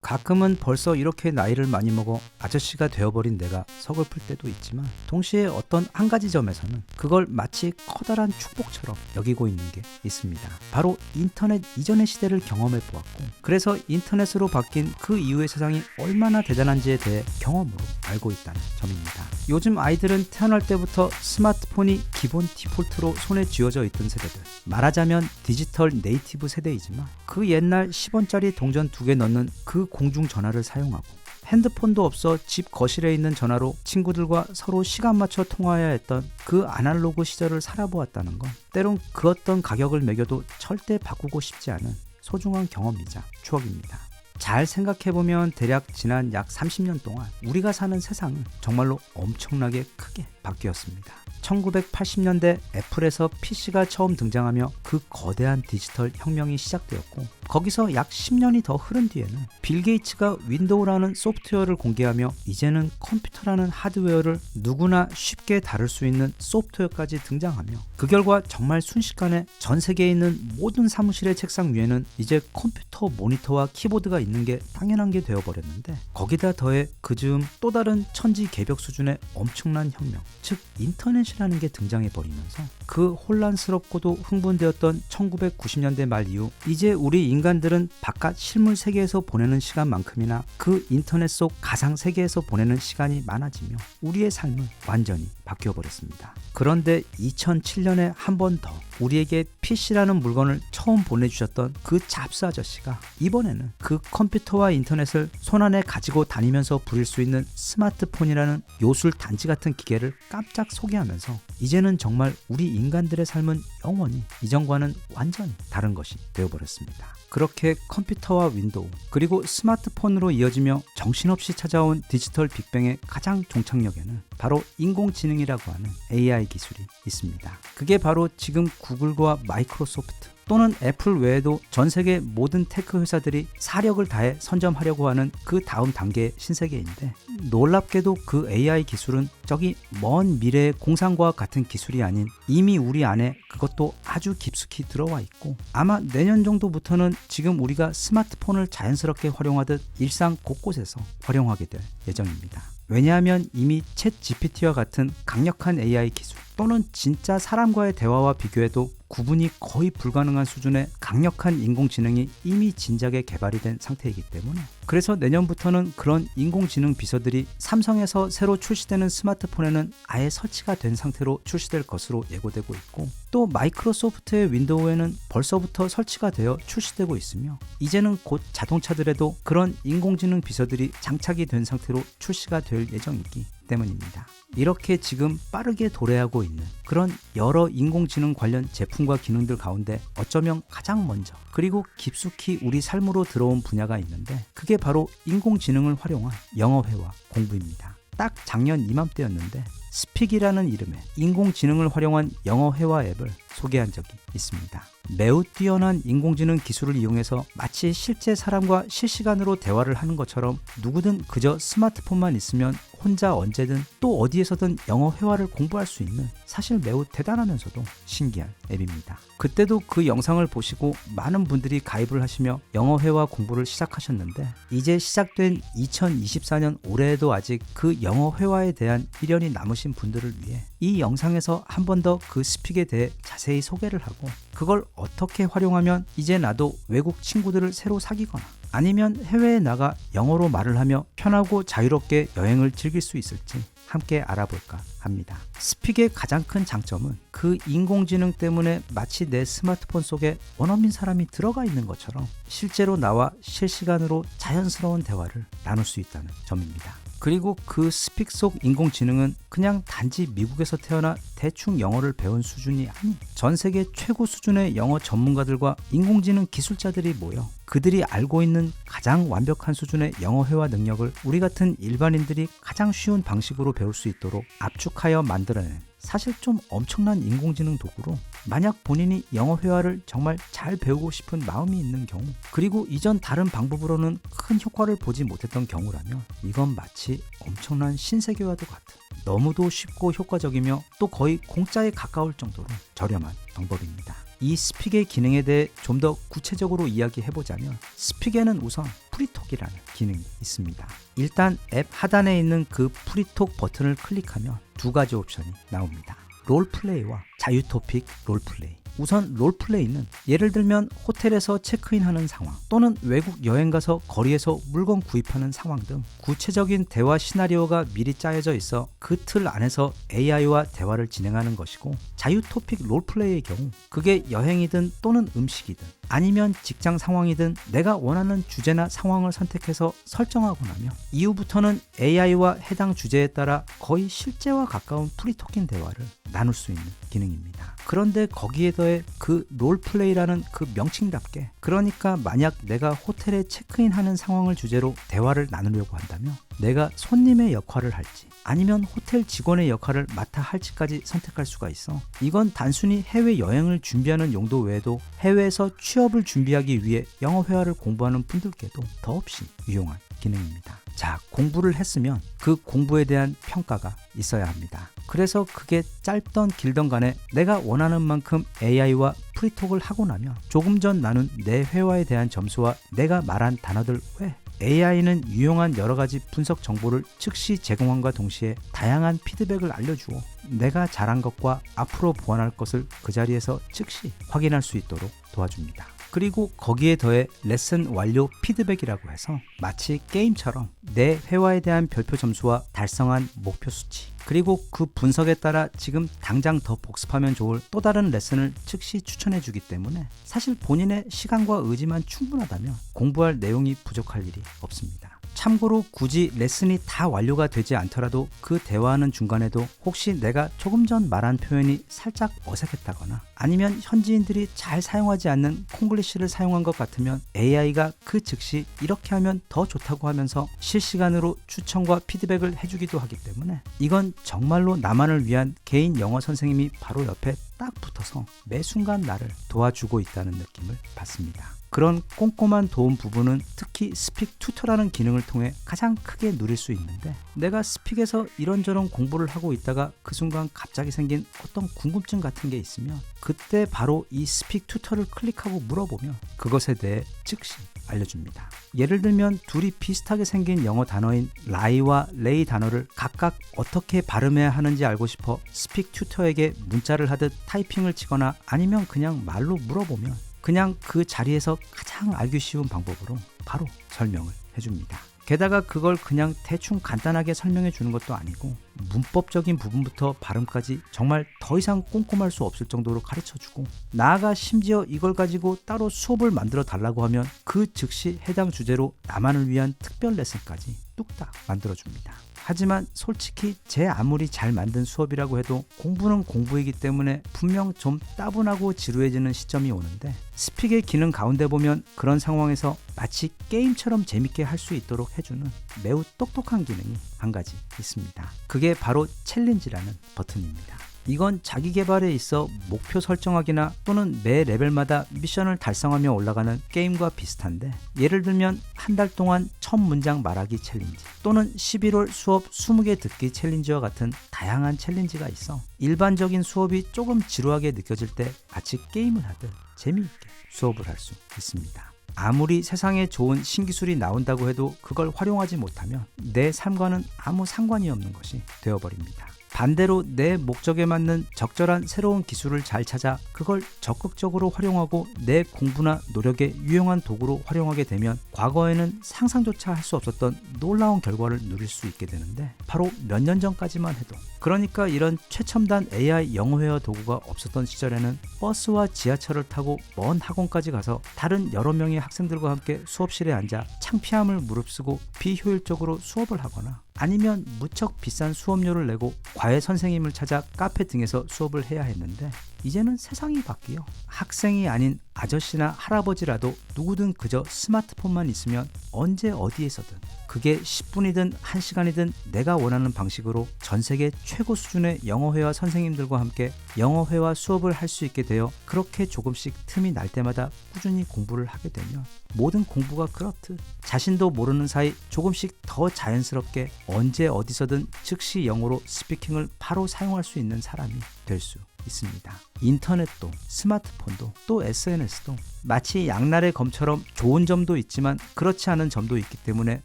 가끔은 벌써 이렇게 나이를 많이 먹어 아저씨가 되어버린 내가 서글플 때도 있지만, 동시에 어떤 한 가지 점에서는 그걸 마치 커다란 축복처럼 여기고 있는 게 있습니다. 바로 인터넷 이전의 시대를 경험해 보았고, 그래서 인터넷으로 바뀐 그 이후의 세상이 얼마나 대단한지에 대해 경험으로 알고 있다는 점입니다. 요즘 아이들은 태어날 때부터 스마트폰이 기본 디폴트로 손에 쥐어져 있던 세대들, 말하자면 디지털 네이티브 세대이지만, 그 옛날 10원짜리 동전 2개 넣는 그 공중전화를 사용하고, 핸드폰도 없어 집 거실에 있는 전화로 친구들과 서로 시간 맞춰 통화해야 했던 그 아날로그 시절을 살아보았다는 건, 때론 그 어떤 가격을 매겨도 절대 바꾸고 싶지 않은 소중한 경험이자 추억입니다. 잘 생각해보면 대략 지난 약 30년 동안 우리가 사는 세상은 정말로 엄청나게 크게 바뀌었습니다. 1980년대 애플에서 PC가 처음 등장하며 그 거대한 디지털 혁명이 시작되었고, 거기서 약 10년이 더 흐른 뒤에는 빌 게이츠가 윈도우라는 소프트웨어를 공개하며 이제는 컴퓨터라는 하드웨어를 누구나 쉽게 다룰 수 있는 소프트웨어까지 등장하며, 그 결과 정말 순식간에 전 세계에 있는 모든 사무실의 책상 위에는 이제 컴퓨터 모니터와 키보드가 있는 게 당연한 게 되어버렸는데, 거기다 더해 그 즈음 또 다른 천지개벽 수준의 엄청난 혁명, 즉 인터넷이라는 게 등장해버리면서 그 혼란스럽고도 흥분되었던 1990년대 말 이후 이제 우리 인간들은 바깥 실물 세계에서 보내는 시간만큼이나 그 인터넷 속 가상 세계에서 보내는 시간이 많아지며 우리의 삶은 완전히 바뀌어버렸습니다. 그런데 2007년에 한 번 더 우리에게 PC라는 물건을 처음 보내주셨던 그 잡스 아저씨가 이번에는 그 컴퓨터와 인터넷을 손안에 가지고 다니면서 부릴 수 있는 스마트폰이라는 요술 단지 같은 기계를 깜짝 소개하면서, 이제는 정말 우리 인간들의 삶은 영원히 이전과는 완전히 다른 것이 되어버렸습니다. 그렇게 컴퓨터와 윈도우, 그리고 스마트폰으로 이어지며 정신없이 찾아온 디지털 빅뱅의 가장 종착역에는 바로 인공지능이라고 하는 AI 기술이 있습니다. 그게 바로 지금 구글과 마이크로소프트 또는 애플 외에도 전 세계 모든 테크 회사들이 사력을 다해 선점하려고 하는 그 다음 단계의 신세계인데, 놀랍게도 그 AI 기술은 저기 먼 미래의 공상과학 같은 기술이 아닌 이미 우리 안에 그것도 아주 깊숙이 들어와 있고, 아마 내년 정도부터는 지금 우리가 스마트폰을 자연스럽게 활용하듯 일상 곳곳에서 활용하게 될 예정입니다. 왜냐하면 이미 챗 GPT와 같은 강력한 AI 기술, 또는 진짜 사람과의 대화와 비교해도 구분이 거의 불가능한 수준의 강력한 인공지능이 이미 진작에 개발이 된 상태이기 때문에, 그래서 내년부터는 그런 인공지능 비서들이 삼성에서 새로 출시되는 스마트폰에는 아예 설치가 된 상태로 출시될 것으로 예고되고 있고, 또 마이크로소프트의 윈도우에는 벌써부터 설치가 되어 출시되고 있으며, 이제는 곧 자동차들에도 그런 인공지능 비서들이 장착이 된 상태로 출시가 될 예정이기 때문입니다. 이렇게 지금 빠르게 도래하고 있는 그런 여러 인공지능 관련 제품과 기능들 가운데 어쩌면 가장 먼저 그리고 깊숙이 우리 삶으로 들어온 분야가 있는데, 그게 바로 인공지능을 활용한 영어회화 공부입니다. 딱 작년 이맘때였는데 스픽이라는 이름의 인공지능을 활용한 영어회화 앱을 소개한 적이 있습니다. 매우 뛰어난 인공지능 기술을 이용해서 마치 실제 사람과 실시간으로 대화를 하는 것처럼 누구든 그저 스마트폰만 있으면 혼자 언제든 또 어디에서든 영어 회화를 공부할 수 있는, 사실 매우 대단하면서도 신기한 앱입니다. 그때도 그 영상을 보시고 많은 분들이 가입을 하시며 영어 회화 공부를 시작하셨는데, 이제 시작된 2024년 올해에도 아직 그 영어 회화에 대한 미련이 남으신 분들을 위해 이 영상에서 한 번 더 그 스픽에 대해 자세히 소개를 하고, 그걸 어떻게 활용하면 이제 나도 외국 친구들을 새로 사귀거나 아니면 해외에 나가 영어로 말을 하며 편하고 자유롭게 여행을 즐길 수 있을지 함께 알아볼까 합니다. 스픽의 가장 큰 장점은 그 인공지능 때문에 마치 내 스마트폰 속에 원어민 사람이 들어가 있는 것처럼 실제로 나와 실시간으로 자연스러운 대화를 나눌 수 있다는 점입니다. 그리고 그 스픽 속 인공지능은 그냥 단지 미국에서 태어나 대충 영어를 배운 수준이 아닌 전 세계 최고 수준의 영어 전문가들과 인공지능 기술자들이 모여 그들이 알고 있는 가장 완벽한 수준의 영어 회화 능력을 우리 같은 일반인들이 가장 쉬운 방식으로 배울 수 있도록 압축하여 만들어낸, 사실 좀 엄청난 인공지능 도구로, 만약 본인이 영어 회화를 정말 잘 배우고 싶은 마음이 있는 경우, 그리고 이전 다른 방법으로는 큰 효과를 보지 못했던 경우라면 이건 마치 엄청난 신세계와도 같은, 너무도 쉽고 효과적이며 또 거의 공짜에 가까울 정도로 저렴한 방법입니다. 이 스픽의 기능에 대해 좀 더 구체적으로 이야기해보자면 스픽에는 우선 프리톡이라는 기능이 있습니다. 일단 앱 하단에 있는 그 프리톡 버튼을 클릭하면 두 가지 옵션이 나옵니다. 롤플레이와 자유토픽 롤플레이. 우선 롤플레이는 예를 들면 호텔에서 체크인하는 상황 또는 외국 여행 가서 거리에서 물건 구입하는 상황 등 구체적인 대화 시나리오가 미리 짜여져 있어 그 틀 안에서 AI와 대화를 진행하는 것이고, 자유토픽 롤플레이의 경우 그게 여행이든 또는 음식이든 아니면 직장 상황이든 내가 원하는 주제나 상황을 선택해서 설정하고 나면 이후부터는 AI와 해당 주제에 따라 거의 실제와 가까운 프리토킹 대화를 나눌 수 있는 기능입니다. 그런데 거기에 더해 그 롤플레이라는 그 명칭답게, 그러니까 만약 내가 호텔에 체크인하는 상황을 주제로 대화를 나누려고 한다면 내가 손님의 역할을 할지 아니면 호텔 직원의 역할을 맡아 할지까지 선택할 수가 있어 이건 단순히 해외여행을 준비하는 용도 외에도 해외에서 취업을 준비하기 위해 영어 회화를 공부하는 분들께도 더없이 유용한 기능입니다. 자, 공부를 했으면 그 공부에 대한 평가가 있어야 합니다. 그래서 그게 짧던 길던 간에 내가 원하는 만큼 AI와 프리톡을 하고 나면 조금 전 나눈 내 회화에 대한 점수와 내가 말한 단어들 외 AI는 유용한 여러가지 분석 정보를 즉시 제공함과 동시에 다양한 피드백을 알려주어 내가 잘한 것과 앞으로 보완할 것을 그 자리에서 즉시 확인할 수 있도록 도와줍니다. 그리고 거기에 더해 레슨 완료 피드백이라고 해서 마치 게임처럼 내 회화에 대한 별표 점수와 달성한 목표 수치, 그리고 그 분석에 따라 지금 당장 더 복습하면 좋을 또 다른 레슨을 즉시 추천해 주기 때문에 사실 본인의 시간과 의지만 충분하다면 공부할 내용이 부족할 일이 없습니다. 참고로 굳이 레슨이 다 완료가 되지 않더라도 그 대화하는 중간에도 혹시 내가 조금 전 말한 표현이 살짝 어색했다거나 아니면 현지인들이 잘 사용하지 않는 콩글리시를 사용한 것 같으면 AI가 그 즉시 이렇게 하면 더 좋다고 하면서 실시간으로 추천과 피드백을 해주기도 하기 때문에 이건 정말로 나만을 위한 개인 영어 선생님이 바로 옆에 딱 붙어서 매 순간 나를 도와주고 있다는 느낌을 받습니다. 그런 꼼꼼한 도움 부분은 특히 스픽 튜터라는 기능을 통해 가장 크게 누릴 수 있는데, 내가 스픽에서 이런저런 공부를 하고 있다가 그 순간 갑자기 생긴 어떤 궁금증 같은 게 있으면 그때 바로 이 스픽 튜터를 클릭하고 물어보면 그것에 대해 즉시 알려줍니다. 예를 들면 둘이 비슷하게 생긴 영어 단어인 라이와 레이 단어를 각각 어떻게 발음해야 하는지 알고 싶어 스픽 튜터에게 문자를 하듯 타이핑을 치거나 아니면 그냥 말로 물어보면 그냥 그 자리에서 가장 알기 쉬운 방법으로 바로 설명을 해줍니다. 게다가 그걸 그냥 대충 간단하게 설명해 주는 것도 아니고 문법적인 부분부터 발음까지 정말 더 이상 꼼꼼할 수 없을 정도로 가르쳐 주고, 나아가 심지어 이걸 가지고 따로 수업을 만들어 달라고 하면 그 즉시 해당 주제로 나만을 위한 특별 레슨까지 뚝딱 만들어 줍니다. 하지만 솔직히 제 아무리 잘 만든 수업이라고 해도 공부는 공부이기 때문에 분명 좀 따분하고 지루해지는 시점이 오는데, 스픽의 기능 가운데 보면 그런 상황에서 마치 게임처럼 재밌게 할 수 있도록 해주는 매우 똑똑한 기능이 한 가지 있습니다. 그게 바로 챌린지라는 버튼입니다. 이건 자기 개발에 있어 목표 설정하기나 또는 매 레벨마다 미션을 달성하며 올라가는 게임과 비슷한데, 예를 들면 한 달 동안 1000문장 말하기 챌린지 또는 11월 수업 20개 듣기 챌린지와 같은 다양한 챌린지가 있어 일반적인 수업이 조금 지루하게 느껴질 때 마치 게임을 하듯 재미있게 수업을 할 수 있습니다. 아무리 세상에 좋은 신기술이 나온다고 해도 그걸 활용하지 못하면 내 삶과는 아무 상관이 없는 것이 되어버립니다. 반대로 내 목적에 맞는 적절한 새로운 기술을 잘 찾아 그걸 적극적으로 활용하고 내 공부나 노력에 유용한 도구로 활용하게 되면 과거에는 상상조차 할 수 없었던 놀라운 결과를 누릴 수 있게 되는데, 바로 몇 년 전까지만 해도, 그러니까 이런 최첨단 AI 영어 회화 도구가 없었던 시절에는 버스와 지하철을 타고 먼 학원까지 가서 다른 여러 명의 학생들과 함께 수업실에 앉아 창피함을 무릅쓰고 비효율적으로 수업을 하거나 아니면 무척 비싼 수업료를 내고 과외 선생님을 찾아 카페 등에서 수업을 해야 했는데, 이제는 세상이 바뀌어 학생이 아닌 아저씨나 할아버지라도 누구든 그저 스마트폰만 있으면 언제 어디에서든, 그게 10분이든 1시간이든 내가 원하는 방식으로 전 세계 최고 수준의 영어회화 선생님들과 함께 영어회화 수업을 할 수 있게 되어 그렇게 조금씩 틈이 날 때마다 꾸준히 공부를 하게 되면 모든 공부가 그렇듯 자신도 모르는 사이 조금씩 더 자연스럽게 언제 어디서든 즉시 영어로 스피킹을 바로 사용할 수 있는 사람이 될 수 있습니다. 인터넷도, 스마트폰도, 또 SNS도 마치 양날의 검처럼 좋은 점도 있지만 그렇지 않은 점도 있기 때문에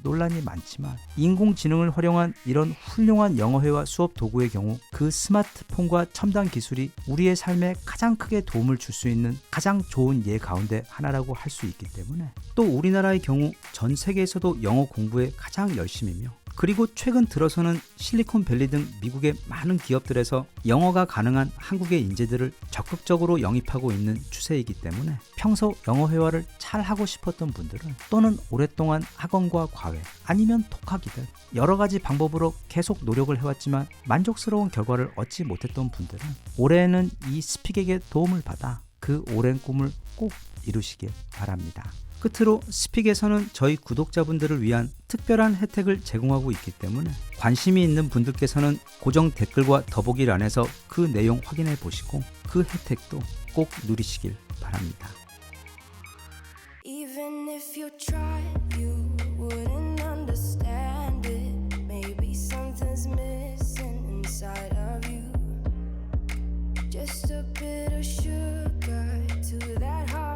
논란이 많지만, 인공지능을 활용한 이런 훌륭한 영어회화 수업 도구의 경우 그 스마트폰과 첨단 기술이 우리의 삶에 가장 크게 도움을 줄 수 있는 가장 좋은 예 가운데 하나라고 할 수 있기 때문에, 또 우리나라의 경우 전 세계에서도 영어 공부에 가장 열심이며, 그리고 최근 들어서는 실리콘밸리 등 미국의 많은 기업들에서 영어가 가능한 한국의 인재들을 적극적으로 영입하고 있는 추세이기 때문에, 평소 영어 회화를 잘 하고 싶었던 분들은, 또는 오랫동안 학원과 과외 아니면 독학이든 여러 가지 방법으로 계속 노력을 해왔지만 만족스러운 결과를 얻지 못했던 분들은 올해에는 이 스픽에게 도움을 받아 그 오랜 꿈을 꼭 이루시길 바랍니다. 끝으로 스픽에서는 저희 구독자분들을 위한 특별한 혜택을 제공하고 있기 때문에, 관심이 있는 분들께서는 고정 댓글과 더보기란에서 그 내용 확인해 보시고 그 혜택도 꼭 누리시길 바랍니다. Even if you try, you wouldn't understand it. Maybe something's missing inside of you. Just a bit of sugar to that heart.